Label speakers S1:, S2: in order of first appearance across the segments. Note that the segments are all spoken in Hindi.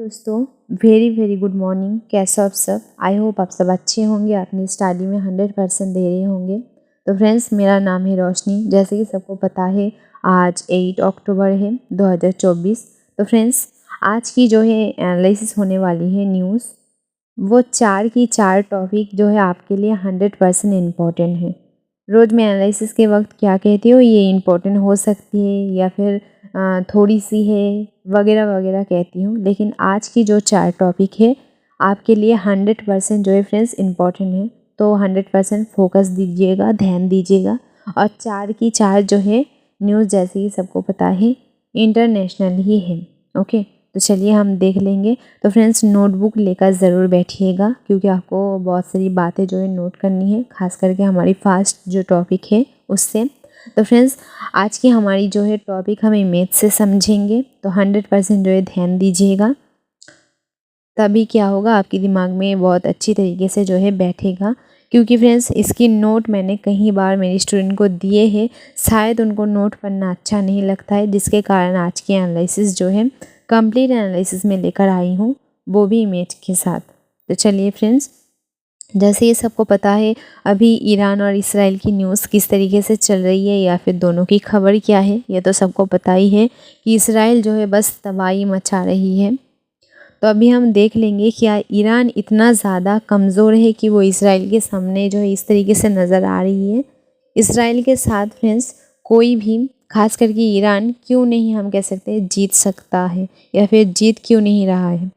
S1: दोस्तों, वेरी वेरी गुड मॉर्निंग। कैसे हो आप सब? आई होप आप सब अच्छे होंगे, अपनी स्टडी में 100% दे रहे होंगे। तो फ्रेंड्स, मेरा नाम है रोशनी। जैसे कि सबको पता है, आज 8 अक्टूबर है 2024। तो फ्रेंड्स, आज की जो है एनालिसिस होने वाली है न्यूज़, वो 4 की 4 टॉपिक जो है आपके लिए 100% इम्पॉर्टेंट है। रोज़ मैं एनालिसिस के वक्त क्या कहती हूँ, ये इम्पोर्टेंट हो सकती है या फिर थोड़ी सी है वगैरह वगैरह कहती हूँ, लेकिन आज की जो 4 टॉपिक है आपके लिए 100% जो है फ्रेंड्स इम्पॉर्टेंट है। तो 100% फोकस दीजिएगा, ध्यान दीजिएगा। और 4 की 4 जो है न्यूज़, जैसे कि सबको पता है, इंटरनेशनल ही है। ओके, तो चलिए हम देख लेंगे। तो फ्रेंड्स, नोटबुक लेकर ज़रूर बैठिएगा, क्योंकि आपको बहुत सारी बातें जो है नोट करनी है, खास करके हमारी फास्ट जो टॉपिक है उससे। तो फ्रेंड्स, आज की हमारी जो है टॉपिक हम मैथ से समझेंगे। तो 100% जो है ध्यान दीजिएगा, तभी क्या होगा, आपके दिमाग में बहुत अच्छी तरीके से जो है बैठेगा। क्योंकि फ्रेंड्स, इसकी नोट मैंने कई बार मेरे स्टूडेंट को दिए हैं, शायद उनको नोट करना अच्छा नहीं लगता है, जिसके कारण आज की एनालिसिस जो है कंप्लीट एनालिसिस में लेकर आई हूँ, वो भी इमेज के साथ। तो चलिए फ्रेंड्स, जैसे ये सबको पता है, अभी ईरान और इसराइल की न्यूज़ किस तरीके से चल रही है, या फिर दोनों की खबर क्या है, ये तो सबको पता ही है कि इसराइल जो है बस तबाही मचा रही है। तो अभी हम देख लेंगे क्या ईरान इतना ज़्यादा कमज़ोर है कि वो इसराइल के सामने जो है इस तरीके से नज़र आ रही है। इसराइल के साथ फ्रेंड्स कोई भी, खास करके ईरान, क्यों नहीं, हम कह सकते हैं, जीत सकता है, या फिर जीत क्यों नहीं रहा है।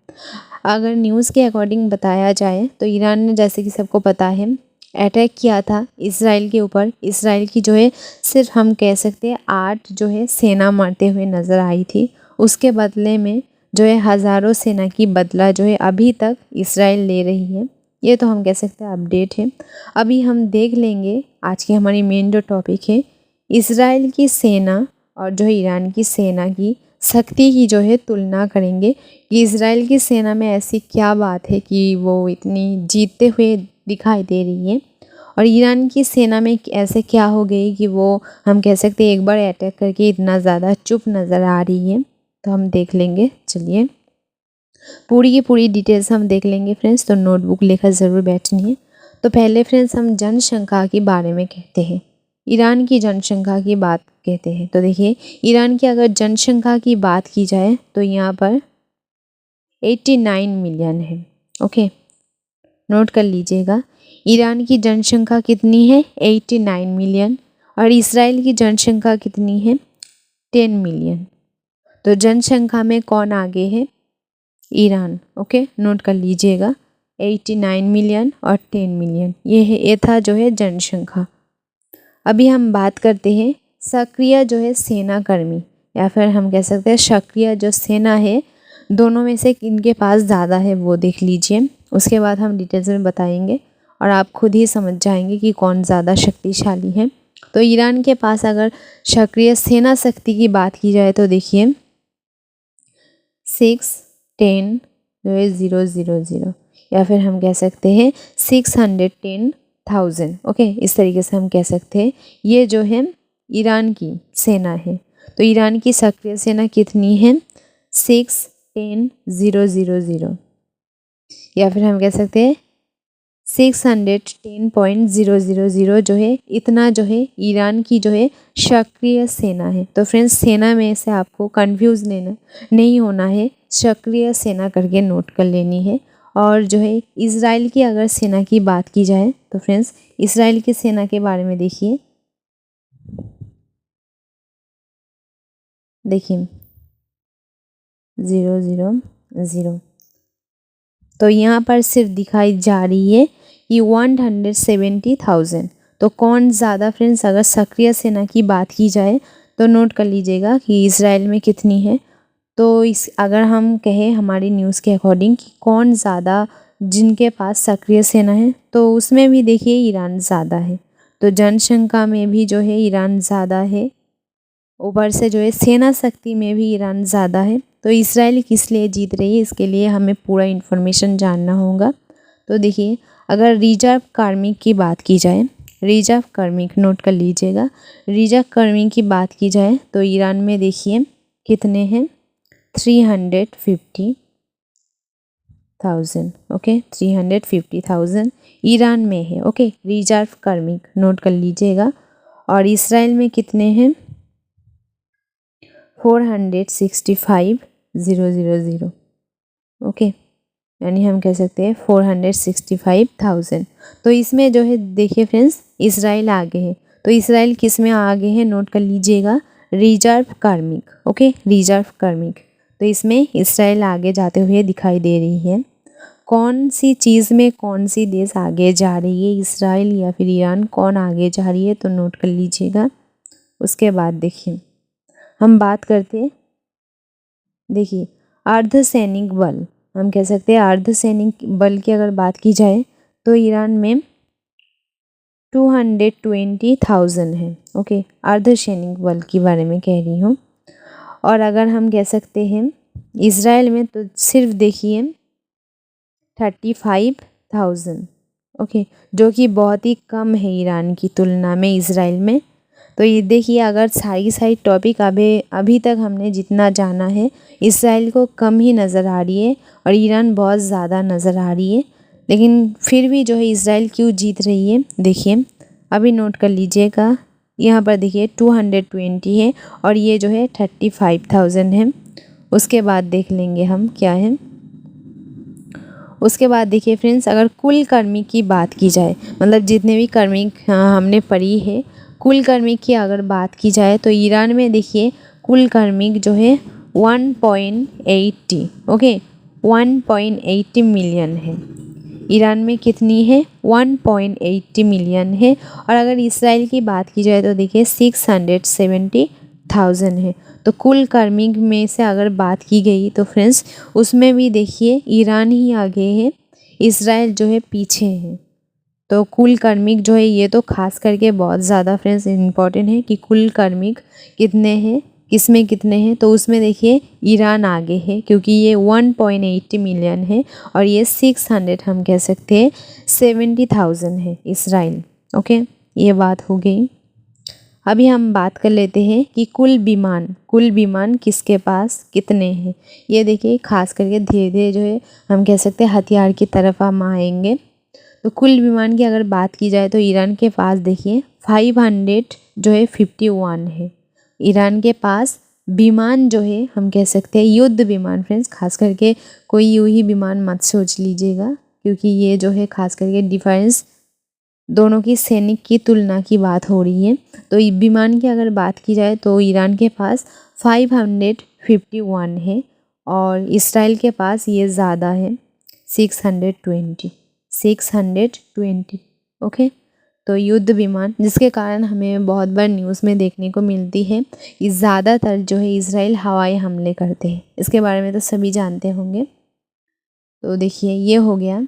S1: अगर न्यूज़ के अकॉर्डिंग बताया जाए तो ईरान ने, जैसे कि सबको पता है, अटैक किया था इसराइल के ऊपर। इसराइल की जो है सिर्फ हम कह सकते हैं 8 जो है सेना मारते हुए नज़र आई थी। उसके बदले में जो है हज़ारों सेना की बदला जो है अभी तक इसराइल ले रही है। ये तो हम कह सकते हैं अपडेट है। अभी हम देख लेंगे, आज की हमारी मेन जो टॉपिक है, इसराइल की सेना और जो है ईरान की सेना की शक्ति की जो है तुलना करेंगे कि इसराइल की सेना में ऐसी क्या बात है कि वो इतनी जीतते हुए दिखाई दे रही है, और ईरान की सेना में ऐसे क्या हो गई कि वो, हम कह सकते हैं, एक बार अटैक करके इतना ज़्यादा चुप नज़र आ रही है। तो हम देख लेंगे। चलिए, पूरी की पूरी डिटेल्स हम देख लेंगे फ्रेंड्स, तो नोटबुक लेकर ज़रूर बैठनी है। तो पहले फ्रेंड्स, हम जनसंख्या के बारे में कहते हैं, ईरान की जनसंख्या की बात कहते हैं। तो देखिए, ईरान की अगर जनसंख्या की बात की जाए तो यहाँ पर 89 मिलियन है। ओके, नोट कर लीजिएगा, ईरान की जनसंख्या कितनी है? 89 मिलियन। और इसराइल की जनसंख्या कितनी है? 10 मिलियन। तो जनसंख्या में कौन आगे है? ईरान। ओके, नोट कर लीजिएगा, 89 मिलियन और 10 मिलियन, ये था जो है जनसंख्या। अभी हम बात करते हैं सक्रिय जो है सेना कर्मी, या फिर हम कह सकते हैं सक्रिय जो सेना है, दोनों में से किनके पास ज़्यादा है वो देख लीजिए। उसके बाद हम डिटेल्स में बताएंगे और आप खुद ही समझ जाएंगे कि कौन ज़्यादा शक्तिशाली है। तो ईरान के पास अगर सक्रिय सेना शक्ति की बात की जाए तो देखिए 610,000, या फिर हम कह सकते हैं 610,000। ओके, इस तरीके से हम कह सकते हैं। ये जो है ईरान की सेना है। तो ईरान की सक्रिय सेना कितनी है? 610,000, या फिर हम कह सकते हैं 610.000 जो है, इतना जो है ईरान की जो है सक्रिय सेना है। तो फ्रेंड्स, सेना में से आपको कंफ्यूज नहीं होना है, सक्रिय सेना करके नोट कर लेनी है। और जो है इजराइल की अगर सेना की बात की जाए तो फ्रेंड्स, इजराइल की सेना के बारे में देखिए 000। तो यहाँ पर सिर्फ दिखाई जा रही है कि 170,000। तो कौन ज़्यादा फ्रेंड्स, अगर सक्रिय सेना की बात की जाए तो नोट कर लीजिएगा कि इसराइल में कितनी है। तो अगर हम कहें हमारी न्यूज़ के अकॉर्डिंग कि कौन ज़्यादा, जिनके पास सक्रिय सेना है, तो उसमें भी देखिए ईरान ज़्यादा है। तो जनसंख्या में भी जो है ईरान ज़्यादा है, ऊपर से जो है सेना शक्ति में भी ईरान ज़्यादा है। तो इसराइल किस लिए जीत रही है, इसके लिए हमें पूरा इन्फॉर्मेशन जानना होगा। तो देखिए, अगर रिजर्व कार्मिक की बात की जाए, रिजर्व कार्मिक नोट कर लीजिएगा, रिजर्व कार्मिक की बात की जाए तो ईरान में देखिए कितने हैं? 350। 50,000, ओके 350,000 ईरान में है, ओके रिजर्व कार्मिक नोट कर लीजिएगा। और इसराइल में कितने हैं? 465,000, ओके यानी हम कह सकते हैं 465,000। तो इसमें जो है देखिए फ्रेंड्स, इसराइल आगे है। तो इसराइल किस में आगे है? नोट कर लीजिएगा, रिजर्व कार्मिक, ओके रिजर्व कार्मिक। तो इसमें इसराइल आगे जाते हुए दिखाई दे रही है। कौन सी चीज़ में कौन सी देश आगे जा रही है, इसराइल या फिर ईरान, कौन आगे जा रही है? तो नोट कर लीजिएगा। उसके बाद देखिए हम बात करते हैं, देखिए अर्धसैनिक बल, हम कह सकते हैं अर्धसैनिक बल की अगर बात की जाए तो ईरान में 220,000 है, ओके अर्धसैनिक बल के बारे में कह रही हूँ। और अगर हम कह सकते हैं इसराइल में तो सिर्फ देखिए 35,000, ओके जो कि बहुत ही कम है ईरान की तुलना में इसराइल में। तो ये देखिए अगर सारी टॉपिक अभी तक हमने जितना जाना है, इसराइल को कम ही नज़र आ रही है और ईरान बहुत ज़्यादा नज़र आ रही है। लेकिन फिर भी जो है इसराइल क्यों जीत रही है, देखिए अभी नोट कर लीजिएगा। यहाँ पर देखिए 220 है और ये जो है 35,000 है। उसके बाद देख लेंगे हम क्या है। उसके बाद देखिए फ्रेंड्स, अगर कुल कर्मी की बात की जाए, मतलब जितने भी कर्मी हमने पढ़ी है, कुल कर्मिक की अगर बात की जाए तो ईरान में देखिए कुल कर्मिक जो है 1.80, ओके 1.80 मिलियन है। ईरान में कितनी है? 1.80 मिलियन है। और अगर इसराइल की बात की जाए तो देखिए 670,000 है। तो कुल कर्मिक में से अगर बात की गई तो फ्रेंड्स उसमें भी देखिए ईरान ही आगे है, इसराइल जो है पीछे है। तो कुल कर्मिक जो है ये तो खास करके बहुत ज़्यादा फ्रेंड्स इम्पॉर्टेंट है कि कुल कर्मिक कितने हैं, किसमें कितने हैं। तो उसमें देखिए ईरान आगे है क्योंकि ये 1.80 मिलियन है और ये 600 हम कह सकते हैं 70,000 है इसराइल, ओके ये बात हो गई। अभी हम बात कर लेते हैं कि कुल विमान किसके पास कितने हैं। ये देखिए खास करके धीरे धीरे जो है हम कह सकते हैं हथियार की तरफ हम आएंगे। तो कुल विमान की अगर बात की जाए तो ईरान के पास देखिए 500 जो है 51 है। ईरान के पास विमान जो है हम कह सकते हैं युद्ध विमान, फ्रेंड्स खास करके कोई यूं ही विमान मत सोच लीजिएगा क्योंकि ये जो है खास करके डिफेंस दोनों की सैनिक की तुलना की बात हो रही है। तो विमान की अगर बात की जाए तो ईरान के पास 551 है और इसराइल के पास ये ज़्यादा है 620, ओके। तो युद्ध विमान जिसके कारण हमें बहुत बार न्यूज़ में देखने को मिलती है कि ज़्यादातर जो है इसराइल हवाई हमले करते हैं, इसके बारे में तो सभी जानते होंगे। तो देखिए ये हो गया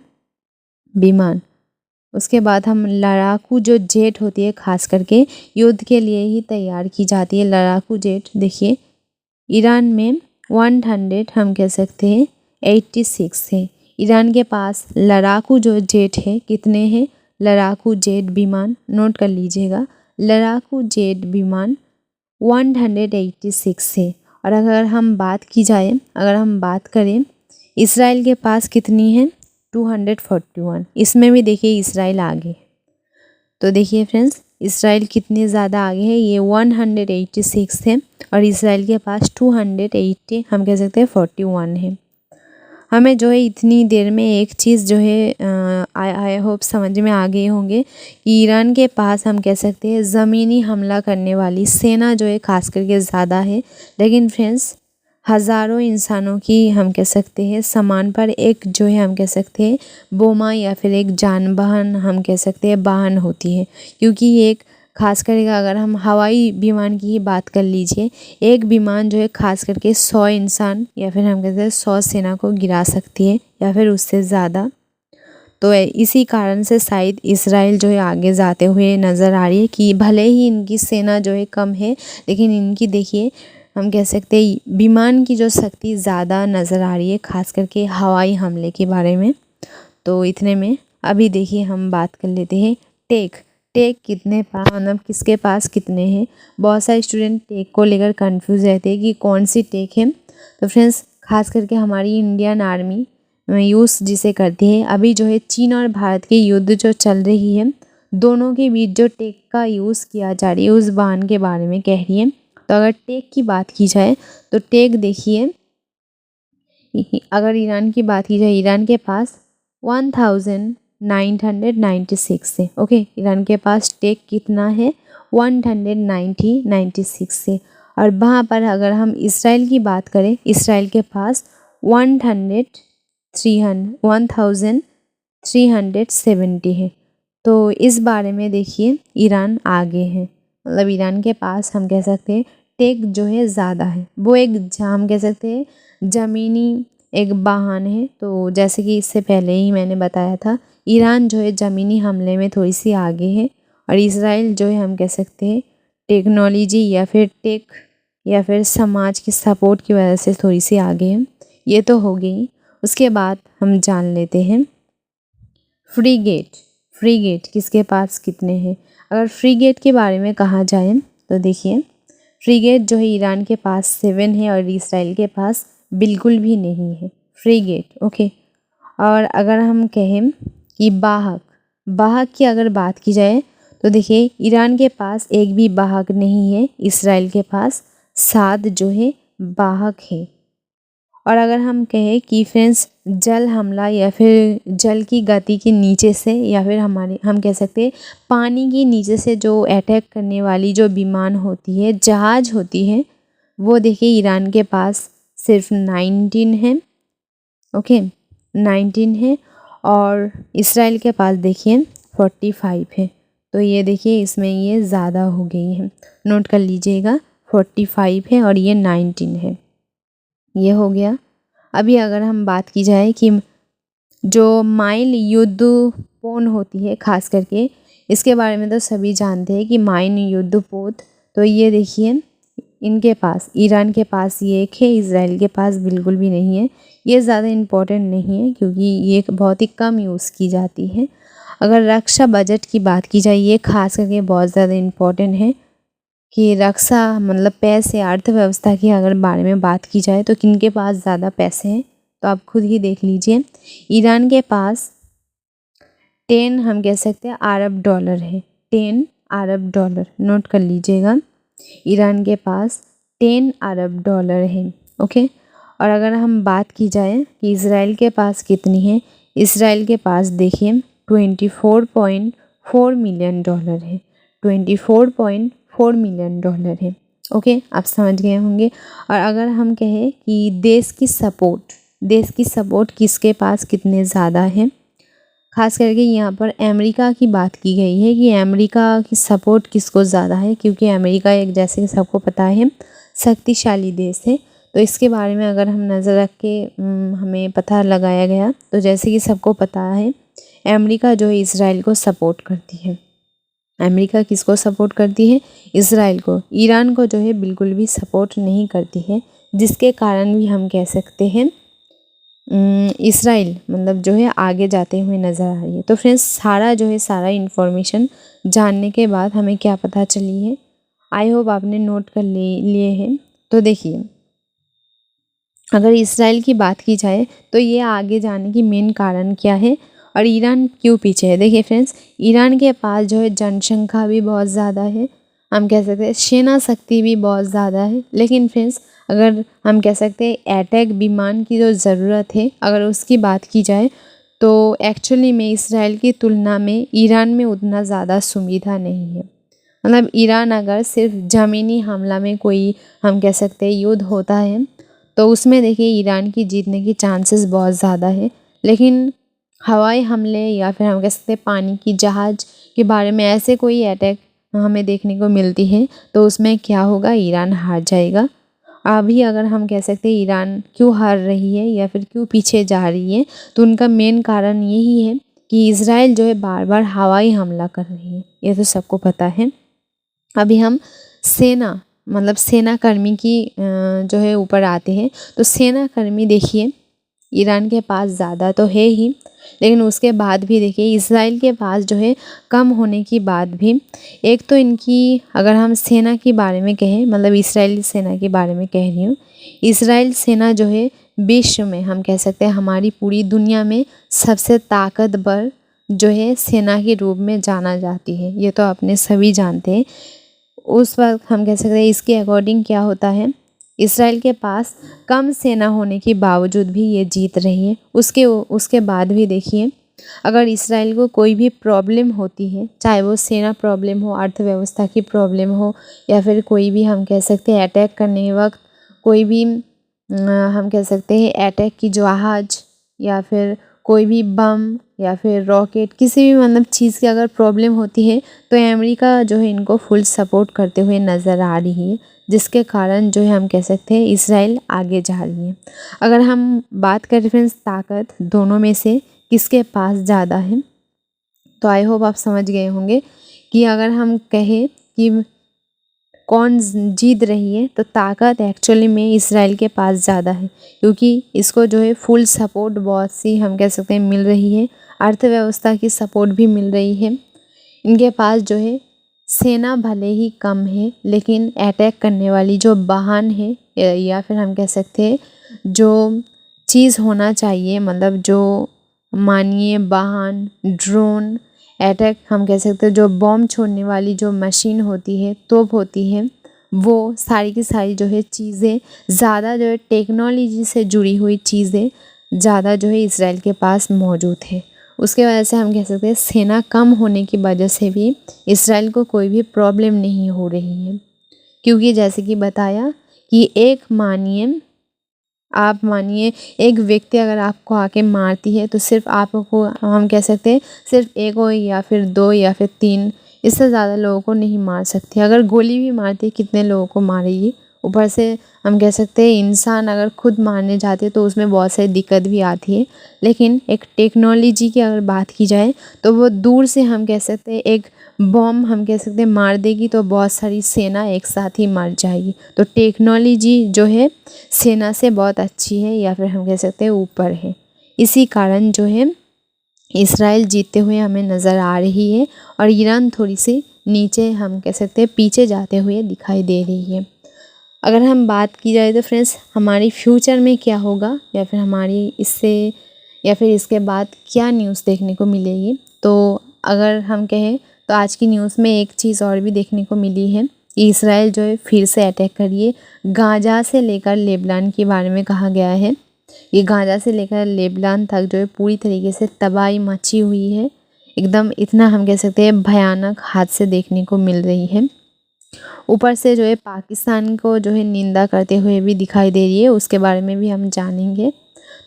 S1: विमान। उसके बाद हम लड़ाकू जो जेट होती है खास करके युद्ध के लिए ही तैयार की जाती है लड़ाकू जेट, देखिए ईरान में 100 हम कह सकते हैं 86 है। ईरान के पास लड़ाकू जो जेट है कितने हैं? लड़ाकू जेट विमान नोट कर लीजिएगा, लड़ाकू जेट विमान 186 है। और अगर हम बात की जाए, अगर हम बात करें इसराइल के पास कितनी है? 241। इसमें भी देखिए इसराइल आगे। तो देखिए फ्रेंड्स इसराइल कितने ज़्यादा आगे है, ये 186 है और इसराइल के पास 280 हम कह सकते हैं 41 है। हमें जो है इतनी देर में एक चीज़ जो है आई होप समझ में आ गए होंगे कि ईरान के पास हम कह सकते हैं ज़मीनी हमला करने वाली सेना जो है खास करके ज़्यादा है, लेकिन फ्रेंड्स हज़ारों इंसानों की हम कह सकते हैं सामान पर एक जो है हम कह सकते हैं बोमा या फिर एक जानवाहन हम कह सकते हैं वाहन होती है। क्योंकि ये एक खास करके अगर हम हवाई विमान की ही बात कर लीजिए, एक विमान जो है खास करके 100 इंसान या फिर हम कहते हैं 100 सेना को गिरा सकती है या फिर उससे ज़्यादा। तो इसी कारण से शायद इसराइल जो है आगे जाते हुए नज़र आ रही है कि भले ही इनकी सेना जो है कम है लेकिन इनकी देखिए हम कह सकते हैं विमान की जो शक्ति ज़्यादा नज़र आ रही है खास करके हवाई हमले के बारे में। तो इतने में अभी देखिए हम बात कर लेते हैं टेक कितने पास, मतलब किसके पास कितने हैं। बहुत सारे स्टूडेंट टेक को लेकर कंफ्यूज रहते हैं कि कौन सी टेक है। तो फ्रेंड्स खास करके हमारी इंडियन आर्मी यूज़ जिसे करती है। अभी जो है चीन और भारत की युद्ध जो चल रही है, दोनों के बीच जो टेक का यूज़ किया जा रही है उस वाहन के बारे में कह रही है। तो अगर टेक की बात की जाए तो टेक देखिए, अगर ईरान की बात की जाए, ईरान के पास 1996 है। ओके, ईरान के पास टेक कितना है, 196 से। और वहाँ पर अगर हम इसराइल की बात करें, इसराइल के पास 1370 है। तो इस बारे में देखिए ईरान आगे है, मतलब ईरान के पास हम कह सकते हैं टेक जो है ज़्यादा है। वो एक हम कह सकते हैं ज़मीनी एक वाहन है। तो जैसे कि इससे पहले ही मैंने बताया था, ईरान जो है ज़मीनी हमले में थोड़ी सी आगे है, और इसराइल जो है हम कह सकते हैं टेक्नोलॉजी या फिर टेक या फिर समाज की सपोर्ट की वजह से थोड़ी सी आगे है। ये तो हो गई। उसके बाद हम जान लेते हैं फ्रीगेट। फ्रीगेट किसके पास कितने हैं। अगर फ्रीगेट के बारे में कहा जाए तो देखिए, फ्रीगेट जो है ईरान के पास 7 है और इसराइल के पास बिल्कुल भी नहीं है फ्रीगेट। ओके, और अगर हम कहें कि वाहक, वाहक की अगर बात की जाए तो देखिए ईरान के पास एक भी वाहक नहीं है, इसराइल के पास 7 जो है वाहक है। और अगर हम कहें कि फ्रेंड्स जल हमला या फिर जल की गति के नीचे से, या फिर हम कह सकते हैं पानी के नीचे से जो अटैक करने वाली जो विमान होती है, जहाज़ होती है, वो देखिए ईरान के पास सिर्फ 19 है। ओके, 19 है। और इसराइल के पास देखिए 45 है। तो ये देखिए इसमें ये ज़्यादा हो गई है, नोट कर लीजिएगा, 45 है और ये 19 है। ये हो गया। अभी अगर हम बात की जाए कि जो माइल युद्धपोत होती है, खास करके इसके बारे में तो सभी जानते हैं कि माइल युद्धपोत, तो ये देखिए इनके पास, ईरान के पास ये एक है, इसराइल के पास बिल्कुल भी नहीं है। ये ज़्यादा इम्पोर्टेंट नहीं है क्योंकि ये बहुत ही कम यूज़ की जाती है। अगर रक्षा बजट की बात की जाए, ये खास करके बहुत ज़्यादा इम्पोर्टेंट है कि रक्षा मतलब पैसे, अर्थव्यवस्था की अगर बारे में बात की जाए तो किनके पास ज़्यादा पैसे हैं, तो आप खुद ही देख लीजिए। ईरान के पास 10 हम कह सकते हैं अरब डॉलर है, 10 अरब डॉलर, नोट कर लीजिएगा। ईरान के पास 10 अरब डॉलर है। ओके, और अगर हम बात की जाए कि इसराइल के पास कितनी है, इसराइल के पास देखिए 24.4 मिलियन डॉलर है, 24.4 मिलियन डॉलर है। ओके, आप समझ गए होंगे। और अगर हम कहें कि देश की सपोर्ट किसके पास कितने ज़्यादा है, खास करके यहाँ पर अमेरिका की बात की गई है कि अमेरिका की सपोर्ट किसको ज़्यादा है, क्योंकि अमेरिका एक, जैसे कि सबको पता है, शक्तिशाली देश है। तो इसके बारे में अगर हम नज़र रख के हमें पता लगाया गया तो जैसे कि सबको पता है अमेरिका जो है इसराइल को सपोर्ट करती है। अमेरिका किसको सपोर्ट करती है, इसराइल को। ईरान को जो है बिल्कुल भी सपोर्ट नहीं करती है, जिसके कारण भी हम कह सकते हैं इसराइल मतलब जो है आगे जाते हुए नज़र आ रही है। तो फ्रेंड्स सारा इन्फॉर्मेशन जानने के बाद हमें क्या पता चली है, आई होप आपने नोट कर लिए हैं। तो देखिए अगर इसराइल की बात की जाए तो ये आगे जाने की मेन कारण क्या है और ईरान क्यों पीछे है। देखिए फ्रेंड्स, ईरान के पास जो है जनसंख्या भी बहुत ज़्यादा है, हम कह सकते हैं सेना शक्ति भी बहुत ज़्यादा है। लेकिन फ्रेंड्स अगर हम कह सकते हैं अटैक विमान की जो ज़रूरत है, अगर उसकी बात की जाए तो एक्चुअली में इसराइल की तुलना में ईरान में उतना ज़्यादा सुविधा नहीं है। मतलब ईरान अगर सिर्फ ज़मीनी हमला में कोई हम कह सकते हैं युद्ध होता है तो उसमें देखिए ईरान की जीतने की चांसेस बहुत ज़्यादा है। लेकिन हवाई हमले या फिर हम कह सकते हैं पानी की जहाज़ के बारे में ऐसे कोई अटैक हमें देखने को मिलती है तो उसमें क्या होगा, ईरान हार जाएगा। अभी अगर हम कह सकते हैं ईरान क्यों हार रही है या फिर क्यों पीछे जा रही है, तो उनका मेन कारण यही है कि इसराइल जो है बार बार हवाई हमला कर रही है, ये तो सबको पता है। अभी हम सेना कर्मी की जो है ऊपर आते हैं। तो सेना कर्मी देखिए ईरान के पास ज़्यादा तो है ही, लेकिन उसके बाद भी देखिए इसराइल के पास जो है कम होने की बात भी, एक तो इनकी अगर हम सेना के बारे में कहें, मतलब इसराइली सेना के बारे में कह रही हूँ, इसराइल सेना जो है विश्व में हम कह सकते हैं हमारी पूरी दुनिया में सबसे ताकतवर जो है सेना के रूप में जाना जाती है, ये तो अपने सभी जानते हैं। उस वक्त हम कह सकते हैं इसके अकॉर्डिंग क्या होता है, इसराइल के पास कम सेना होने के बावजूद भी ये जीत रही है। उसके बाद भी देखिए अगर इसराइल को कोई भी प्रॉब्लम होती है, चाहे वो सेना प्रॉब्लम हो, अर्थव्यवस्था की प्रॉब्लम हो, या फिर कोई भी हम कह सकते हैं अटैक करने के वक्त कोई भी हम कह सकते हैं अटैक की जहाज या फिर कोई भी बम या फिर रॉकेट, किसी भी मतलब चीज़ की अगर प्रॉब्लम होती है तो अमेरिका जो है इनको फुल सपोर्ट करते हुए नज़र आ रही है, जिसके कारण जो है हम कह सकते हैं इसराइल आगे जा रही है। अगर हम बात करें फ्रेंड्स ताकत दोनों में से किसके पास ज़्यादा है, तो आई होप आप समझ गए होंगे कि अगर हम कहें कि कौन जीत रही है तो ताकत एक्चुअली में इसराइल के पास ज़्यादा है, क्योंकि इसको जो है फुल सपोर्ट बहुत सी हम कह सकते हैं मिल रही है, अर्थव्यवस्था की सपोर्ट भी मिल रही है। इनके पास जो है सेना भले ही कम है, लेकिन अटैक करने वाली जो वाहन है या फिर हम कह सकते हैं जो चीज़ होना चाहिए, मतलब जो मानिए वाहन, ड्रोन, अटैक हम कह सकते हैं जो बॉम्ब छोड़ने वाली जो मशीन होती है, तोप होती है, वो सारी की सारी जो है चीज़ें ज़्यादा जो है टेक्नोलॉजी से जुड़ी हुई चीज़ें ज़्यादा जो है इसराइल के पास मौजूद है। उसके वजह से हम कह सकते हैं सेना कम होने की वजह से भी इसराइल को कोई भी प्रॉब्लम नहीं हो रही है, क्योंकि जैसे कि बताया कि आप मानिए एक व्यक्ति अगर आपको आके मारती है तो सिर्फ आपको हम कह सकते हैं सिर्फ एक हो या फिर दो या फिर तीन, इससे ज़्यादा लोगों को नहीं मार सकती। अगर गोली भी मारती है कितने लोगों को मारेगी, ऊपर से हम कह सकते हैं इंसान अगर खुद मारने जाते हैं तो उसमें बहुत सारी दिक्कत भी आती है। लेकिन एक टेक्नोलॉजी की अगर बात की जाए तो वो दूर से हम कह सकते हैं एक बॉम्ब हम कह सकते हैं मार देगी तो बहुत सारी सेना एक साथ ही मर जाएगी। तो टेक्नोलॉजी जो है सेना से बहुत अच्छी है या फिर हम कह सकते हैं ऊपर है। इसी कारण जो है इसराइल जीतते हुए हमें नज़र आ रही है और ईरान थोड़ी सी नीचे हम कह सकते हैं पीछे जाते हुए दिखाई दे रही है। अगर हम बात की जाए तो फ्रेंड्स हमारी फ्यूचर में क्या होगा या फिर हमारी इससे या फिर इसके बाद क्या न्यूज़ देखने को मिलेगी, तो अगर हम कहें तो आज की न्यूज़ में एक चीज़ और भी देखने को मिली है कि इसराइल जो है फिर से अटैक करिए गाज़ा से लेकर लेबनान के बारे में कहा गया है। ये गाज़ा से लेकर लेबनान तक जो है पूरी तरीके से तबाही मची हुई है, एकदम इतना हम कह सकते हैं भयानक हादसे देखने को मिल रही है। ऊपर से जो है पाकिस्तान को जो है निंदा करते हुए भी दिखाई दे रही है, उसके बारे में भी हम जानेंगे।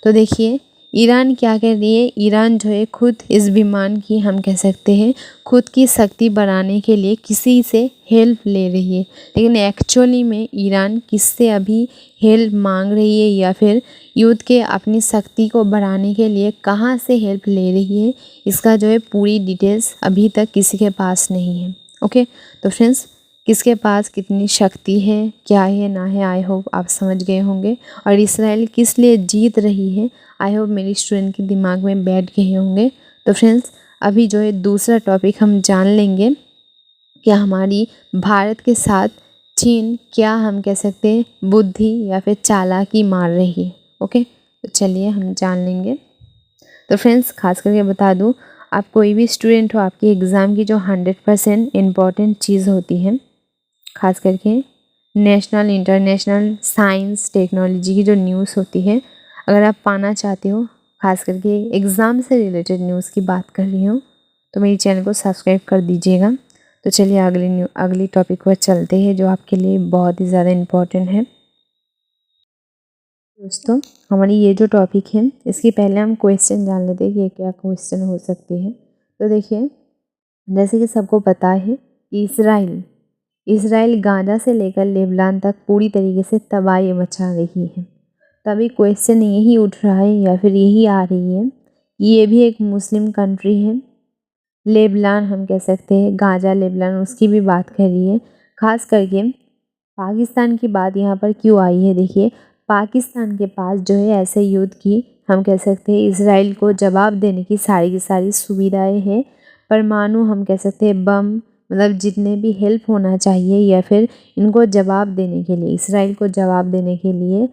S1: तो देखिए ईरान क्या कर रही है, ईरान जो है खुद इस विमान की हम कह सकते हैं खुद की शक्ति बढ़ाने के लिए किसी से हेल्प ले रही है, लेकिन एक्चुअली में ईरान किससे अभी हेल्प मांग रही है या फिर युद्ध के अपनी शक्ति को बढ़ाने के लिए कहाँ से हेल्प ले रही है, इसका जो है पूरी डिटेल्स अभी तक किसी के पास नहीं है। ओके, तो फ्रेंड्स किसके पास कितनी शक्ति है, क्या है ना है, आई होप आप समझ गए होंगे। और इसराइल किस लिए जीत रही है, आई होप मेरी स्टूडेंट के दिमाग में बैठ गए होंगे। तो फ्रेंड्स अभी जो है दूसरा टॉपिक हम जान लेंगे कि हमारी भारत के साथ चीन क्या हम कह सकते हैं बुद्धि या फिर चालाकी मार रही है। ओके, तो चलिए हम जान लेंगे। तो फ्रेंड्स खास करके बता दूं, आप कोई भी स्टूडेंट हो, आपकी एग्ज़ाम की जो 100% इम्पॉर्टेंट चीज़ होती है, खास करके नेशनल इंटरनेशनल साइंस टेक्नोलॉजी की जो न्यूज़ होती है, अगर आप पाना चाहते हो, खास करके एग्ज़ाम से रिलेटेड न्यूज़ की बात कर रही हूँ, तो मेरी चैनल को सब्सक्राइब कर दीजिएगा। तो चलिए अगली टॉपिक पर चलते हैं जो आपके लिए बहुत ही ज़्यादा इम्पोर्टेंट है। दोस्तों हमारी ये जो टॉपिक है इसकी पहले हम क्वेश्चन जान लेते हैं कि क्या क्वेश्चन हो सकते हैं। तो देखिए जैसे कि सबको पता है कि इसराइल गाज़ा से लेकर लेबनान तक पूरी तरीके से तबाही मचा रही है। तभी क्वेश्चन यही उठ रहा है या फिर यही आ रही है कि ये भी एक मुस्लिम कंट्री है, लेबनान हम कह सकते हैं, गाज़ा लेबनान उसकी भी बात कर रही है। ख़ास करके पाकिस्तान की बात यहाँ पर क्यों आई है, देखिए पाकिस्तान के पास जो है ऐसे युद्ध की हम कह सकते हैं इसराइल को जवाब देने की सारी सुविधाएं हैं। परमाणु हम कह सकते हैं बम, मतलब जितने भी हेल्प होना चाहिए या फिर इनको जवाब देने के लिए, इसराइल को जवाब देने के लिए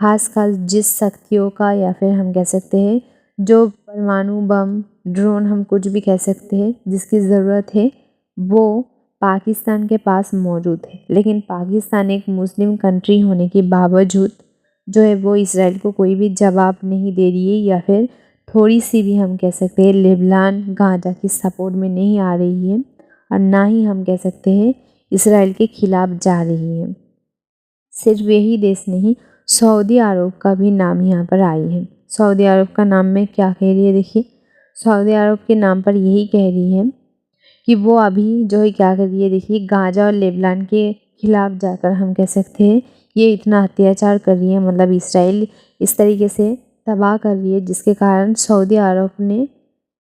S1: खास जिस शक्तियों का या फिर हम कह सकते हैं जो परमाणु बम, ड्रोन, हम कुछ भी कह सकते हैं जिसकी ज़रूरत है वो पाकिस्तान के पास मौजूद है। लेकिन पाकिस्तान एक मुस्लिम कंट्री होने के बावजूद जो है वो इसराइल को कोई भी जवाब नहीं दे रही है या फिर थोड़ी सी भी हम कह सकते हैं लेबनान, गाज़ा की सपोर्ट में नहीं आ रही है और ना ही हम कह सकते हैं इसराइल के खिलाफ जा रही है। सिर्फ यही देश नहीं, सऊदी अरब का भी नाम यहाँ पर आई है। सऊदी अरब का नाम में क्या कह रही है, देखिए सऊदी अरब के नाम पर यही कह रही है कि वो अभी जो है क्या कर रही है, देखिए गाज़ा और लेबनान के खिलाफ जाकर हम कह सकते हैं ये इतना अत्याचार कर रही है, मतलब इसराइल इस तरीके से तबाह कर रही है जिसके कारण सऊदी अरब ने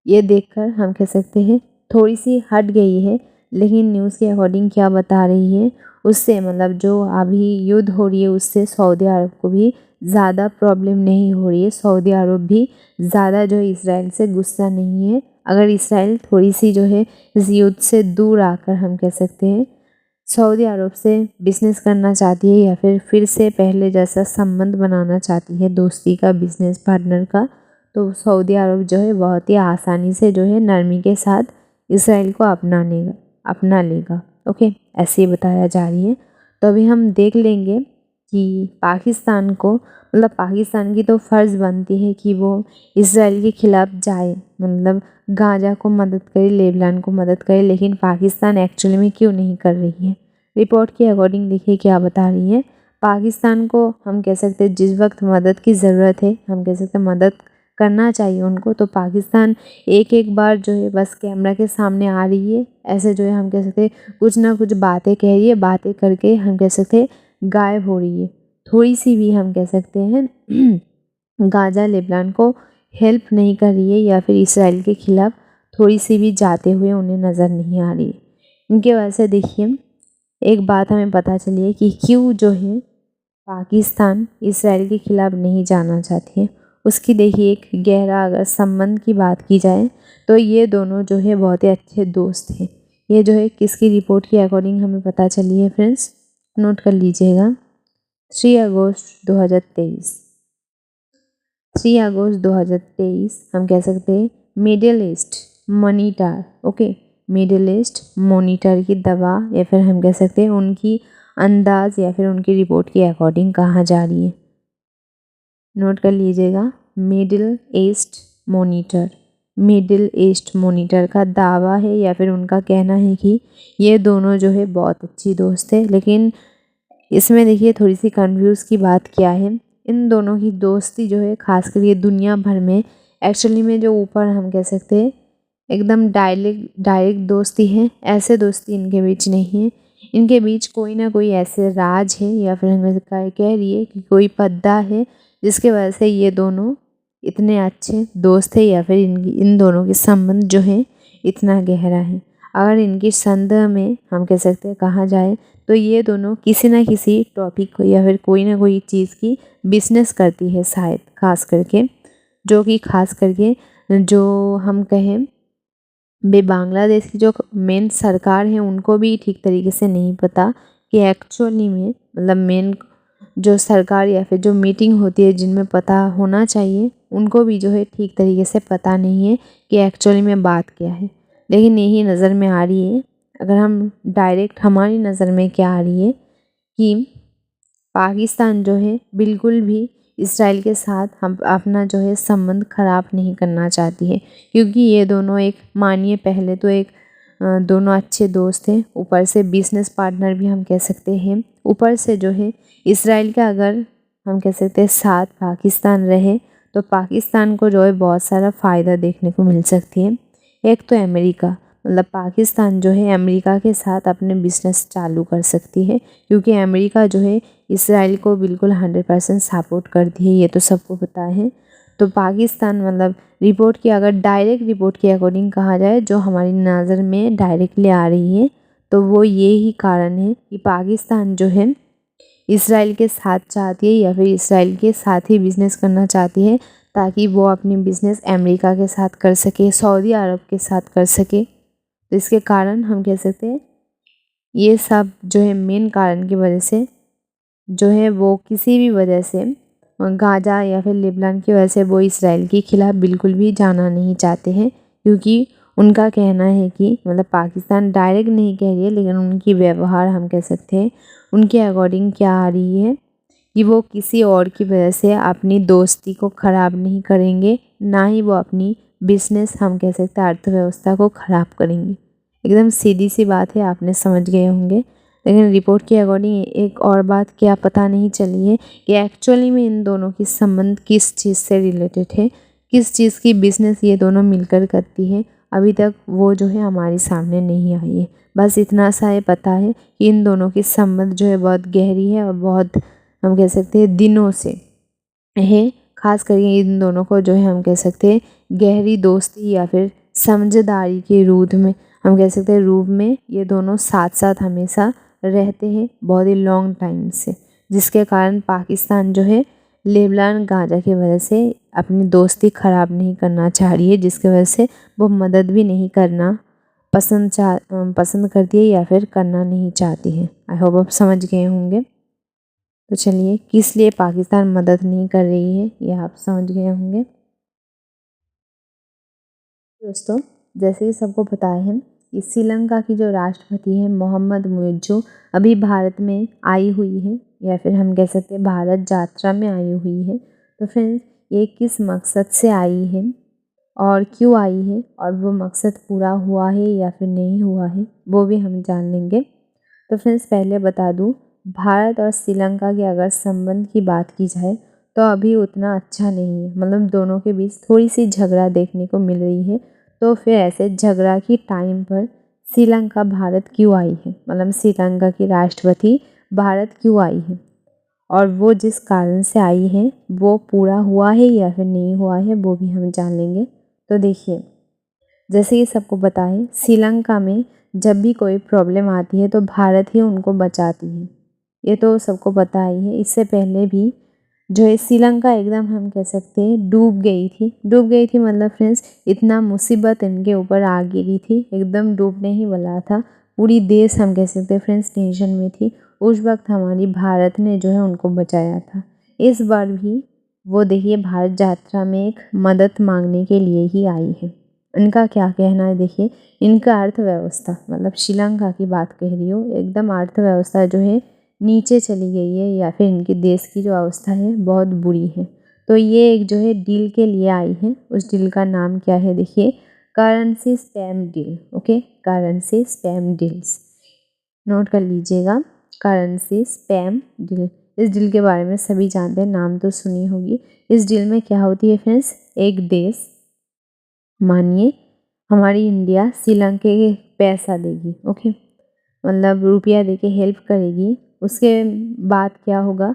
S1: ये देखकर हम कह सकते हैं थोड़ी सी हट गई है। लेकिन न्यूज़ के अकॉर्डिंग क्या बता रही है, उससे मतलब जो अभी युद्ध हो रही है उससे सऊदी अरब को भी ज़्यादा प्रॉब्लम नहीं हो रही है। सऊदी अरब भी ज़्यादा जो है इसराइल से गुस्सा नहीं है। अगर इसराइल थोड़ी सी जो है इस युद्ध से दूर आकर हम कह सकते हैं सऊदी अरब से बिज़नेस करना चाहती है या फिर से पहले जैसा संबंध बनाना चाहती है दोस्ती का, बिज़नेस पार्टनर का, तो सऊदी अरब जो है बहुत ही आसानी से जो है नरमी के साथ इसराइल को अपना लेगा। ओके, ऐसे ही बताया जा रही है। तो अभी हम देख लेंगे कि पाकिस्तान को, मतलब पाकिस्तान की तो फ़र्ज़ बनती है कि वो इसराइल के ख़िलाफ़ जाए, मतलब गाज़ा को मदद करे, लेबनान को मदद करे, लेकिन पाकिस्तान एक्चुअली में क्यों नहीं कर रही है। रिपोर्ट के अकॉर्डिंग देखिए क्या बता रही है। पाकिस्तान को हम कह सकते हैं जिस वक्त मदद की ज़रूरत है, हम कह सकते हैं मदद करना चाहिए उनको, तो पाकिस्तान एक बार जो है बस कैमरा के सामने आ रही है, ऐसे जो है हम कह सकते हैं कुछ ना कुछ बातें कह रही है, बातें करके हम कह सकते हैं गायब हो रही है। थोड़ी सी भी हम कह सकते हैं गाज़ा लेबनान को हेल्प नहीं कर रही है या फिर इसराइल के ख़िलाफ़ थोड़ी सी भी जाते हुए उन्हें नज़र नहीं आ रही है। इनके वजह से देखिए एक बात हमें पता चली है कि क्यों जो है पाकिस्तान इसराइल के ख़िलाफ़ नहीं जाना चाहती है। उसकी देखिए एक गहरा अगर संबंध की बात की जाए तो ये दोनों जो है बहुत ही अच्छे दोस्त हैं। ये जो है किसकी रिपोर्ट के अकॉर्डिंग हमें पता चली है फ्रेंड्स, नोट कर लीजिएगा। 3 अगस्त 2023 हम कह सकते हैं middle east monitor, okay, middle east monitor की दवा या फिर हम कह सकते हैं उनकी अंदाज़ या फिर उनकी रिपोर्ट के अकॉर्डिंग कहाँ जा रही है। नोट कर लीजिएगा, मिडिल ईस्ट मॉनिटर का दावा है या फिर उनका कहना है कि ये दोनों जो है बहुत अच्छी दोस्त है। लेकिन इसमें देखिए थोड़ी सी कंफ्यूज की बात क्या है, इन दोनों की दोस्ती जो है खासकर ये दुनिया भर में एक्चुअली में जो ऊपर हम कह सकते हैं एकदम डायरेक्ट दोस्ती है, ऐसे दोस्ती इनके बीच नहीं है। इनके बीच कोई ना कोई ऐसे राज है या फिर हमें कह रही है कि कोई पर्दा है जिसके वजह से ये दोनों इतने अच्छे दोस्त हैं या फिर इन दोनों के संबंध जो है इतना गहरा है। अगर इनकी संदेह में हम कह सकते हैं कहा जाए तो ये दोनों किसी ना किसी टॉपिक को या फिर कोई ना कोई चीज़ की बिजनेस करती है शायद, खास करके जो हम कहें बांग्लादेश की जो मेन सरकार है उनको भी ठीक तरीके से नहीं पता कि एक्चुअली में मतलब मेन जो सरकार या फिर जो मीटिंग होती है जिनमें पता होना चाहिए उनको भी जो है ठीक तरीके से पता नहीं है कि एक्चुअली में बात क्या है। लेकिन यही नज़र में आ रही है, अगर हम डायरेक्ट हमारी नज़र में क्या आ रही है कि पाकिस्तान जो है बिल्कुल भी इसराइल के साथ हम अपना जो है संबंध ख़राब नहीं करना चाहती है, क्योंकि ये दोनों एक मानिए पहले तो एक दोनों अच्छे दोस्त हैं, ऊपर से बिजनेस पार्टनर भी हम कह सकते हैं। ऊपर से जो है इसराइल का अगर हम कह सकते हैं साथ पाकिस्तान रहे तो पाकिस्तान को जो है बहुत सारा फ़ायदा देखने को मिल सकती है। एक तो अमेरिका, मतलब पाकिस्तान जो है अमेरिका के साथ अपने बिजनेस चालू कर सकती है, क्योंकि अमेरिका जो है इसराइल को बिल्कुल 100% सपोर्ट करती है, ये तो सबको पता है। तो पाकिस्तान मतलब रिपोर्ट की अगर डायरेक्ट रिपोर्ट के अकॉर्डिंग कहा जाए जो हमारी नज़र में डायरेक्टली आ रही है तो वो ये ही कारण है कि पाकिस्तान जो है इसराइल के साथ चाहती है या फिर इसराइल के साथ ही बिज़नेस करना चाहती है, ताकि वो अपनी बिज़नेस अमेरिका के साथ कर सके, सऊदी अरब के साथ कर सके। तो इसके कारण हम कह सकते हैं ये सब जो है मेन कारण की वजह से जो है वो किसी भी वजह से गाज़ा या फिर लेबनान की वजह से वो इसराइल के खिलाफ़ बिल्कुल भी जाना नहीं चाहते हैं, क्योंकि उनका कहना है कि मतलब पाकिस्तान डायरेक्ट नहीं कह रही है, लेकिन उनकी व्यवहार हम कह सकते हैं उनके अकॉर्डिंग क्या आ रही है कि वो किसी और की वजह से अपनी दोस्ती को ख़राब नहीं करेंगे, ना ही वो अपनी बिज़नेस हम कह सकते हैं अर्थव्यवस्था को ख़राब करेंगे। एकदम सीधी सी बात है, आपने समझ गए होंगे। लेकिन रिपोर्ट के अकॉर्डिंग एक और बात क्या पता नहीं चली है कि एक्चुअली में इन दोनों की संबंध किस चीज़ से रिलेटेड है, किस चीज़ की बिज़नेस ये दोनों मिलकर करती है, अभी तक वो जो है हमारे सामने नहीं आई है। बस इतना सा है पता है कि इन दोनों की संबंध जो है बहुत गहरी है और बहुत हम कह सकते हैं दिनों से है। खास करके इन दोनों को जो है हम कह सकते हैं गहरी दोस्ती या फिर समझदारी के रूप में हम कह सकते हैं रूप में ये दोनों साथ साथ हमेशा रहते हैं बहुत ही लॉन्ग टाइम से, जिसके कारण पाकिस्तान जो है लेबनान गाज़ा की वजह से अपनी दोस्ती ख़राब नहीं करना चाह रही है, जिसकी वजह से वो मदद भी नहीं करना पसंद करती है या फिर करना नहीं चाहती है। आई होप आप समझ गए होंगे। तो चलिए किस लिए पाकिस्तान मदद नहीं कर रही है ये आप समझ गए होंगे। दोस्तों, जैसे कि सबको पता है कि श्रीलंका की जो राष्ट्रपति है मोहम्मद मुइज़्ज़ो अभी भारत में आई हुई है, या फिर हम कह सकते हैं भारत यात्रा में आई हुई है। तो फ्रेंड्स, ये किस मकसद से आई है और क्यों आई है और वो मकसद पूरा हुआ है या फिर नहीं हुआ है, वो भी हम जान लेंगे। तो फ्रेंड्स, पहले बता दूं, भारत और श्रीलंका के अगर संबंध की बात की जाए तो अभी उतना अच्छा नहीं है, मतलब दोनों के बीच थोड़ी सी झगड़ा देखने को मिल रही है। तो फिर ऐसे झगड़ा की टाइम पर श्रीलंका भारत क्यों आई है, मतलब श्रीलंका की राष्ट्रपति भारत क्यों आई है और वो जिस कारण से आई है वो पूरा हुआ है या फिर नहीं हुआ है, वो भी हम जान लेंगे। तो देखिए, जैसे कि सबको पता है श्रीलंका में जब भी कोई प्रॉब्लम आती है तो भारत ही उनको बचाती है, ये तो सबको पता ही है। इससे पहले भी जो है श्रीलंका एकदम हम कह सकते हैं डूब गई थी मतलब फ्रेंड्स इतना मुसीबत इनके ऊपर आ गिरी थी, एकदम डूबने ही वाला था। पूरी देश हम कह सकते हैं फ्रेंड्स टेंशन में थी। उस वक्त हमारी भारत ने जो है उनको बचाया था। इस बार भी वो देखिए भारत यात्रा में एक मदद मांगने के लिए ही आई है। इनका क्या कहना है, देखिए इनका अर्थव्यवस्था मतलब श्रीलंका की बात कह रही हो, एकदम अर्थव्यवस्था जो है नीचे चली गई है या फिर इनके देश की जो अवस्था है बहुत बुरी है। तो ये एक जो है डील के लिए आई है। उस डील का नाम क्या है, देखिए currency spam deal. Okay, currency spam deals note कर लीजिएगा, करेंसी स्पैम डील। इस डील के बारे में सभी जानते हैं, नाम तो सुनी होगी। इस डील में क्या होती है फ्रेंड्स, एक देश मानिए हमारी इंडिया श्रीलंका के पैसा देगी, ओके मतलब रुपया देके हेल्प करेगी। उसके बाद क्या होगा,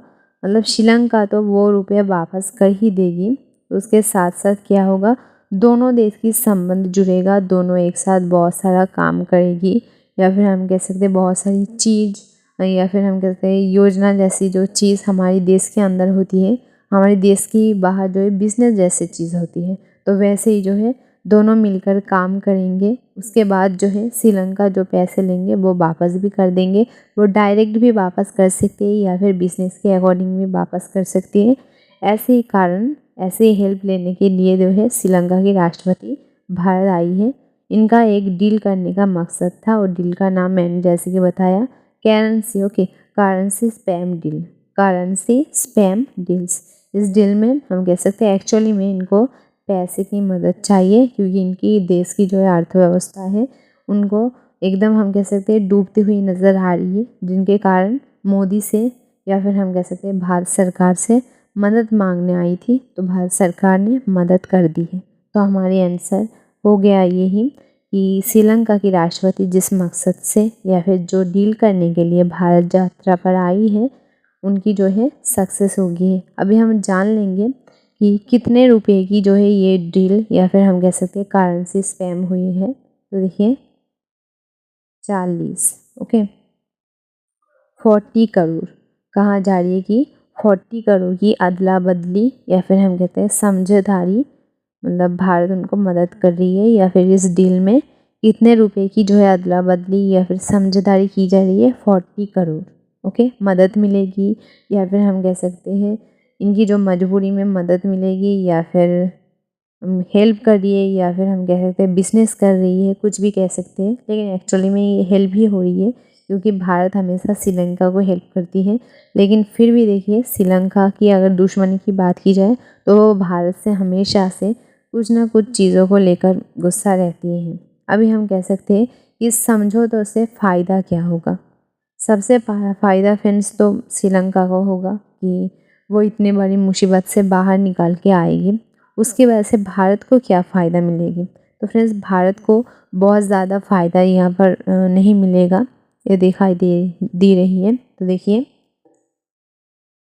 S1: मतलब श्रीलंका तो वो रुपया वापस कर ही देगी। उसके साथ साथ क्या होगा, दोनों देश की संबंध जुड़ेगा, दोनों एक साथ बहुत सारा काम करेगी, या फिर हम कह सकते हैं बहुत सारी चीज़, या फिर हम कहते हैं योजना जैसी जो चीज़ हमारी देश के अंदर होती है, हमारे देश की बाहर जो है बिजनेस जैसी चीज़ होती है, तो वैसे ही जो है दोनों मिलकर काम करेंगे। उसके बाद जो है श्रीलंका जो पैसे लेंगे वो वापस भी कर देंगे। वो डायरेक्ट भी वापस कर सकते हैं या फिर बिजनेस के अकॉर्डिंग भी वापस कर सकती है। ऐसे ही कारण ऐसे ही हेल्प लेने के लिए जो है श्रीलंका की राष्ट्रपति भारत आई है। इनका एक डील करने का मकसद था और डील का नाम मैंने जैसे कि बताया currency, okay currency spam deal, currency spam deals. इस डील में हम कह सकते हैं एक्चुअली में इनको पैसे की मदद चाहिए, क्योंकि इनकी देश की जो है अर्थव्यवस्था है उनको एकदम हम कह सकते हैं डूबती हुई नज़र आ रही है, जिनके कारण मोदी से या फिर हम कह सकते हैं भारत सरकार से मदद मांगने आई थी, तो भारत सरकार ने मदद कर दी है। तो हमारी आंसर हो गया यही कि श्रीलंका की राष्ट्रपति जिस मकसद से या फिर जो डील करने के लिए भारत यात्रा पर आई है उनकी जो है सक्सेस होगी है। अभी हम जान लेंगे कि कितने रुपए की जो है ये डील या फिर हम कह सकते हैं करेंसी स्पैम हुई है। तो देखिए 40, ओके 40 करोड़, कहाँ जा रही है कि 40 करोड़ की अदला बदली या फिर हम कहते हैं समझदारी, मतलब भारत उनको मदद कर रही है, या फिर इस डील में कितने रुपए की जो है अदला बदली या फिर समझदारी की जा रही है, 40 करोड़। ओके, मदद मिलेगी, या फिर हम कह सकते हैं इनकी जो मजबूरी में मदद मिलेगी, या फिर हेल्प कर रही है, या फिर हम कह सकते हैं बिजनेस कर रही है, कुछ भी कह सकते हैं, लेकिन एक्चुअली में ये हेल्प ही हो रही है, क्योंकि भारत हमेशा श्रीलंका को हेल्प करती है। लेकिन फिर भी देखिए, श्रीलंका की अगर दुश्मनी की बात की जाए तो वो भारत से हमेशा से कुछ ना कुछ चीज़ों को लेकर गुस्सा रहती है। अभी हम कह सकते हैं इस समझौतों से फ़ायदा क्या होगा। सबसे फ़ायदा फ्रेंड्स तो श्रीलंका को होगा कि वो इतनी बड़ी मुसीबत से बाहर निकाल के आएगी। उसकी वजह से भारत को क्या फ़ायदा मिलेगी, तो फ्रेंड्स भारत को बहुत ज़्यादा फ़ायदा यहाँ पर नहीं मिलेगा, ये दिखाई दे रही है। तो देखिए,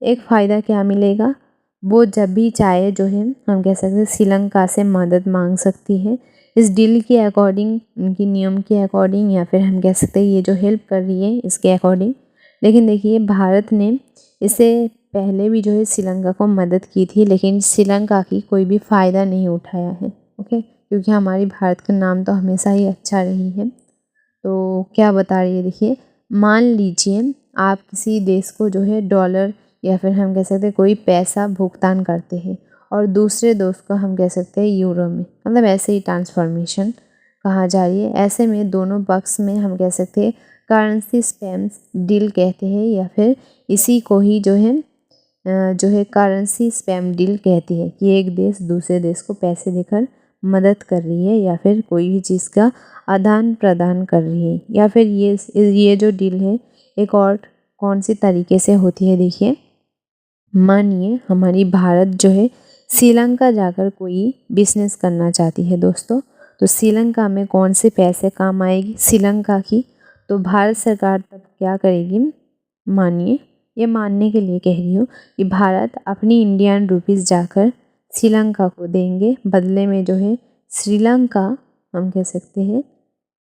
S1: एक फ़ायदा क्या मिलेगा, वो जब भी चाहे जो है हम कह सकते हैं श्रीलंका से मदद मांग सकती है इस डील के अकॉर्डिंग, उनकी नियम के अकॉर्डिंग, या फिर हम कह सकते हैं ये जो हेल्प कर रही है इसके अकॉर्डिंग। लेकिन देखिए, भारत ने इससे पहले भी जो है श्रीलंका को मदद की थी, लेकिन श्रीलंका की कोई भी फ़ायदा नहीं उठाया है। ओके, क्योंकि हमारी भारत का नाम तो हमेशा ही अच्छा रही है। तो क्या बता रही है, देखिए, मान लीजिए आप किसी देश को जो है डॉलर या फिर हम कह सकते हैं कोई पैसा भुगतान करते हैं, और दूसरे दोस्त को हम कह सकते हैं यूरो में, मतलब ऐसे ही ट्रांसफॉर्मेशन कहा जा रही है। ऐसे में दोनों पक्ष में हम कह सकते हैं करेंसी स्पैम्स डील कहते हैं, या फिर इसी को ही जो है करेंसी स्पैम डील कहती है कि एक देश दूसरे देश को पैसे देकर मदद कर रही है, या फिर कोई भी चीज़ का आदान प्रदान कर रही है, या फिर ये जो डील है एक और कौन सी तरीके से होती है। देखिए, मानिए हमारी भारत जो है श्रीलंका जाकर कोई बिजनेस करना चाहती है दोस्तों, तो श्रीलंका में कौन से पैसे काम आएगी श्रीलंका की, तो भारत सरकार तब क्या करेगी, मानिए, ये मानने के लिए कह रही हूँ कि भारत अपनी इंडियन रुपीज़ जाकर श्रीलंका को देंगे, बदले में जो है श्रीलंका हम कह सकते हैं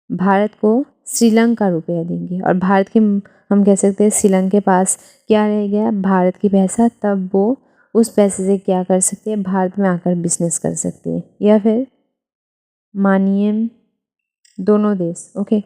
S1: भारत को श्रीलंका रुपया देंगे, और भारत के हम कह सकते हैं श्रीलंका के पास क्या रह गया, भारत की पैसा, तब वो उस पैसे से क्या कर सकते हैं, भारत में आकर बिजनेस कर सकते हैं। या फिर मानिए दोनों देश, ओके,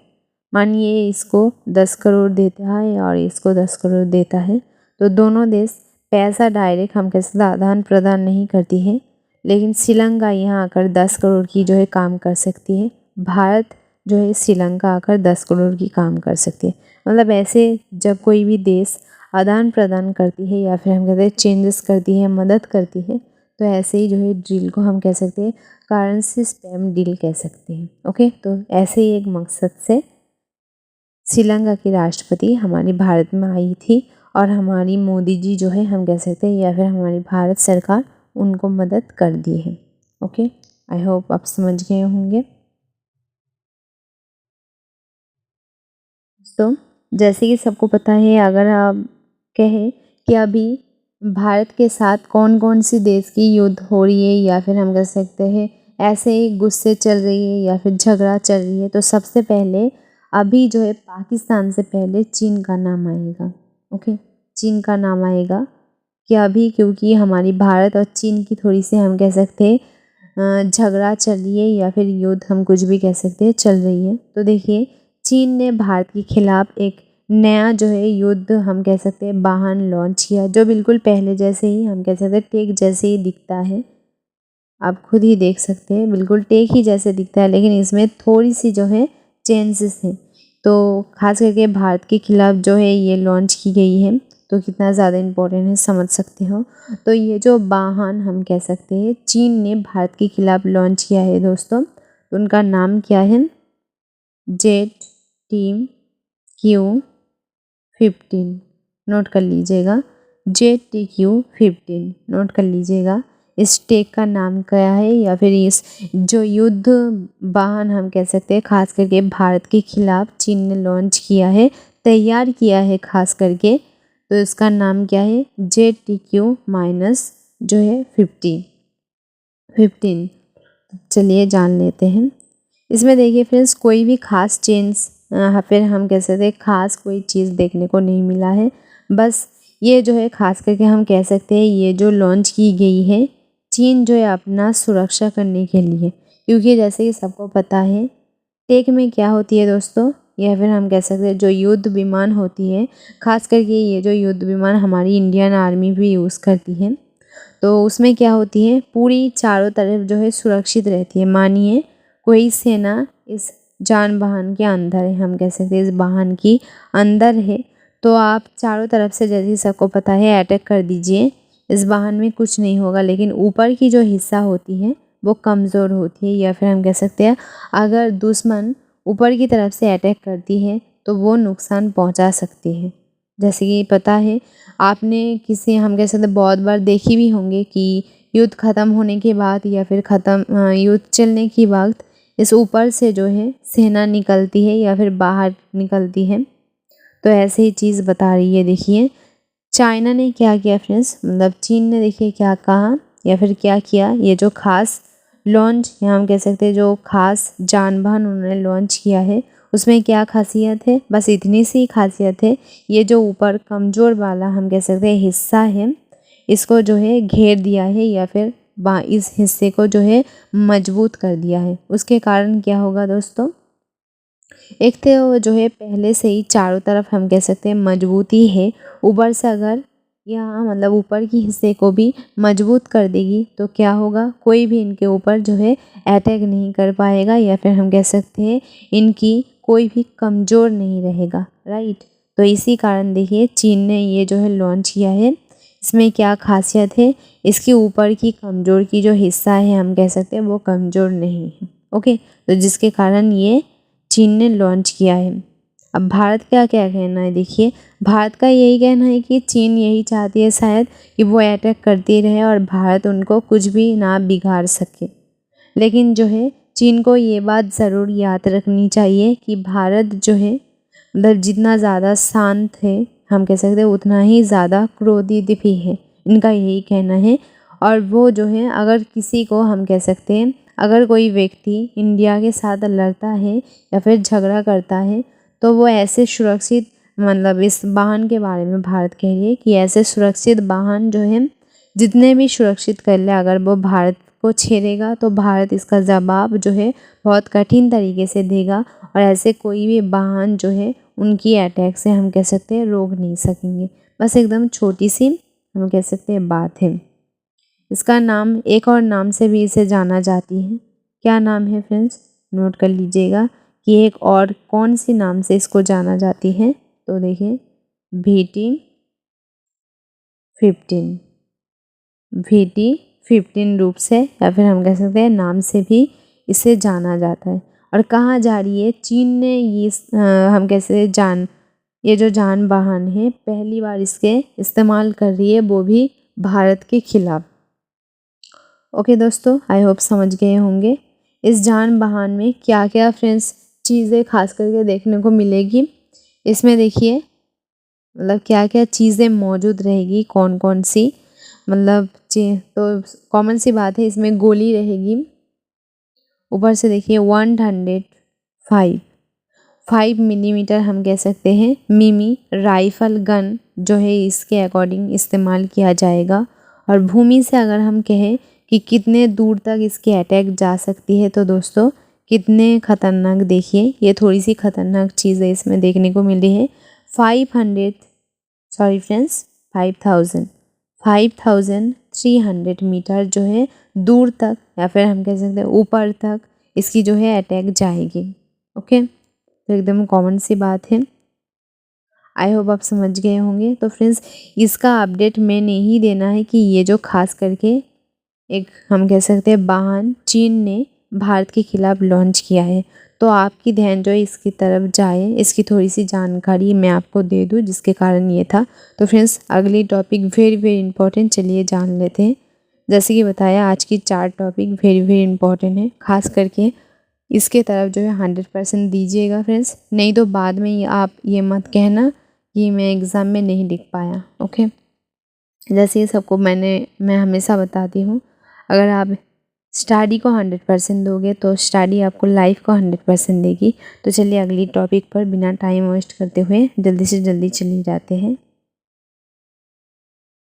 S1: मानिए इसको 10 करोड़ देता है और इसको 10 करोड़ देता है, तो दोनों देश पैसा डायरेक्ट हम कैसे आदान प्रदान नहीं करती है, लेकिन श्रीलंका यहाँ आकर 10 करोड़ की जो है काम कर सकती है, भारत जो है श्रीलंका आकर 10 करोड़ की काम कर सकती है। मतलब ऐसे जब कोई भी देश आदान प्रदान करती है, या फिर हम कहते हैं चेंजेस करती है, मदद करती है, तो ऐसे ही जो है डील को हम कह सकते हैं करेंसी स्पैम डील कह सकते हैं। ओके, तो ऐसे ही एक मकसद से श्रीलंका की राष्ट्रपति हमारी भारत में आई थी, और हमारी मोदी जी जो है हम कह सकते हैं, या फिर हमारी भारत सरकार उनको मदद कर दी है। ओके, आई होप आप समझ गए होंगे। तो जैसे कि सबको पता है, अगर आप कहें कि अभी भारत के साथ कौन कौन सी देश की युद्ध हो रही है, या फिर हम कह सकते हैं ऐसे ही गुस्से चल रही है, या फिर झगड़ा चल रही है, तो सबसे पहले अभी जो है पाकिस्तान से पहले चीन का नाम आएगा। ओके, चीन का नाम आएगा कि अभी, क्योंकि हमारी भारत और चीन की थोड़ी सी हम कह सकते हैं झगड़ा चल रही है, या फिर युद्ध हम कुछ भी कह सकते हैं चल रही है। तो देखिए, चीन ने भारत के खिलाफ एक नया जो है युद्ध हम कह सकते हैं वाहन लॉन्च किया, जो बिल्कुल पहले जैसे ही हम कह सकते हैं टेक जैसे ही दिखता है। आप खुद ही देख सकते हैं, बिल्कुल टेक ही जैसे दिखता है, लेकिन इसमें थोड़ी सी जो है चेंजेस हैं। तो खास करके भारत के खिलाफ जो है ये लॉन्च की गई है, तो कितना ज़्यादा इम्पोर्टेंट है समझ सकते हो। तो ये जो वाहन हम कह सकते हैं चीन ने भारत के खिलाफ लॉन्च किया है दोस्तों, तो उनका नाम क्या है, ZTQ-15, नोट कर लीजिएगा, ZTQ-15 नोट कर लीजिएगा। इस टेक का नाम क्या है, या फिर इस जो युद्ध वाहन हम कह सकते हैं खास करके भारत के खिलाफ चीन ने लॉन्च किया है, तैयार किया है खास करके, तो इसका नाम क्या है, ZTQ माइनस जो है 15। चलिए जान लेते हैं। इसमें देखिए फ्रेंड्स, कोई भी खास चेंज फिर हम कह सकते हैं खास कोई चीज़ देखने को नहीं मिला है, बस ये जो है खास करके हम कह सकते हैं ये जो लॉन्च की गई है चीन जो है अपना सुरक्षा करने के लिए, क्योंकि जैसे कि सबको पता है टेक में क्या होती है दोस्तों, या फिर हम कह सकते हैं जो युद्ध विमान होती है, खास करके ये जो युद्ध विमान हमारी इंडियन आर्मी भी यूज़ करती है, तो उसमें क्या होती है पूरी चारों तरफ जो है सुरक्षित रहती है। मानिए कोई सेना इस जान वाहन के अंदर है, हम कह सकते हैं इस वाहन की अंदर है, तो आप चारों तरफ से जैसे सबको पता है अटैक कर दीजिए, इस वाहन में कुछ नहीं होगा, लेकिन ऊपर की जो हिस्सा होती है वो कमज़ोर होती है, या फिर हम कह सकते हैं अगर दुश्मन ऊपर की तरफ से अटैक करती है तो वो नुकसान पहुंचा सकती है। जैसे कि पता है आपने किसी हम कह सकते बहुत बार देखी भी होंगे कि युद्ध ख़त्म होने के बाद या फिर युद्ध चलने के वक्त इस ऊपर से जो है सेना निकलती है या फिर बाहर निकलती है, तो ऐसे ही चीज़ बता रही है। देखिए चाइना ने क्या किया फ्रेंड्स, मतलब चीन ने देखिए क्या कहा या फिर क्या किया, ये जो खास लॉन्च या हम कह सकते हैं जो खास जानवाहन उन्होंने लॉन्च किया है उसमें क्या खासियत है, बस इतनी सी खासियत है, ये जो ऊपर कमज़ोर वाला हम कह सकते हैं हिस्सा है इसको जो है घेर दिया है या फिर इस हिस्से को जो है मजबूत कर दिया है। उसके कारण क्या होगा दोस्तों, एक तो जो है पहले से ही चारों तरफ हम कह सकते हैं मजबूती है, ऊपर से अगर यहाँ मतलब ऊपर की हिस्से को भी मजबूत कर देगी तो क्या होगा, कोई भी इनके ऊपर जो है अटैक नहीं कर पाएगा, या फिर हम कह सकते हैं इनकी कोई भी कमज़ोर नहीं रहेगा, राइट। तो इसी कारण देखिए चीन ने ये जो है लॉन्च किया है। इसमें क्या खासियत है, इसके ऊपर की कमज़ोर की जो हिस्सा है हम कह सकते हैं वो कमज़ोर नहीं है, ओके। तो जिसके कारण ये चीन ने लॉन्च किया है। अब भारत का क्या कहना है, देखिए भारत का यही कहना है कि चीन यही चाहती है शायद कि वो अटैक करती रहे और भारत उनको कुछ भी ना बिगाड़ सके, लेकिन जो है चीन को ये बात ज़रूर याद रखनी चाहिए कि भारत जो है मतलब जितना ज़्यादा शांत है हम कह सकते हैं उतना ही ज़्यादा क्रोधित भी है, इनका यही कहना है। और वो जो है अगर किसी को हम कह सकते हैं अगर कोई व्यक्ति इंडिया के साथ लड़ता है या फिर झगड़ा करता है तो वो ऐसे सुरक्षित मतलब इस वाहन के बारे में भारत कह रही है कि ऐसे सुरक्षित वाहन जो है जितने भी सुरक्षित कर ले अगर वो भारत को छेड़ेगा तो भारत इसका जवाब जो है बहुत कठिन तरीके से देगा, और ऐसे कोई भी वाहन जो है उनकी अटैक से हम कह सकते हैं रोक नहीं सकेंगे। बस एकदम छोटी सी हम कह सकते हैं बात है। इसका नाम एक और नाम से भी इसे जाना जाती है, क्या नाम है फ्रेंड्स, नोट कर लीजिएगा कि एक और कौन सी नाम से इसको जाना जाती है, तो देखिए VT-15 रूप से या फिर हम कह सकते हैं नाम से भी इसे जाना जाता है। और कहाँ जा रही है, चीन ने ये हम कैसे ये जो जान वाहन है पहली बार इसके इस्तेमाल कर रही है, वो भी भारत के खिलाफ। ओके दोस्तों, आई होप समझ गए होंगे इस जान वाहन में क्या क्या फ्रेंड्स चीज़ें खास करके देखने को मिलेगी। इसमें देखिए मतलब क्या क्या चीज़ें मौजूद रहेगी, कौन कौन सी, मतलब तो कॉमन सी बात है इसमें गोली रहेगी। ऊपर से देखिए 105 मिलीमीटर हम कह सकते हैं मिमी राइफल गन जो है इसके अकॉर्डिंग इस्तेमाल किया जाएगा। और भूमि से अगर हम कहें कि कितने दूर तक इसकी अटैक जा सकती है, तो दोस्तों कितने खतरनाक, देखिए ये थोड़ी सी खतरनाक चीज़ें इसमें देखने को मिल रही है। 5300 मीटर जो है दूर तक या फिर हम कह सकते हैं ऊपर तक इसकी जो है अटैक जाएगी, ओके। तो एकदम कॉमन सी बात है, आई होप आप समझ गए होंगे। तो फ्रेंड्स इसका अपडेट मैंने ही देना है कि ये जो खास करके एक हम कह सकते हैं वाहन चीन ने भारत के खिलाफ लॉन्च किया है, तो आपकी ध्यान जो है इसकी तरफ जाए, इसकी थोड़ी सी जानकारी मैं आपको दे दूं जिसके कारण ये था। तो फ्रेंड्स अगली टॉपिक वेरी वेरी इंपॉर्टेंट, चलिए जान लेते हैं। जैसे कि बताया आज की 4 टॉपिक वेरी वेरी इंपॉर्टेंट है, खास करके इसके तरफ जो है 100% दीजिएगा फ्रेंड्स, नहीं तो बाद में आप ये मत कहना कि मैं एग्ज़ाम में नहीं लिख पाया, ओके। जैसे ये सबको मैं हमेशा बताती हूँ, अगर आप स्टडी को 100% दोगे तो स्टडी आपको लाइफ को 100% देगी। तो चलिए अगली टॉपिक पर बिना टाइम वेस्ट करते हुए जल्दी से जल्दी चले जाते हैं।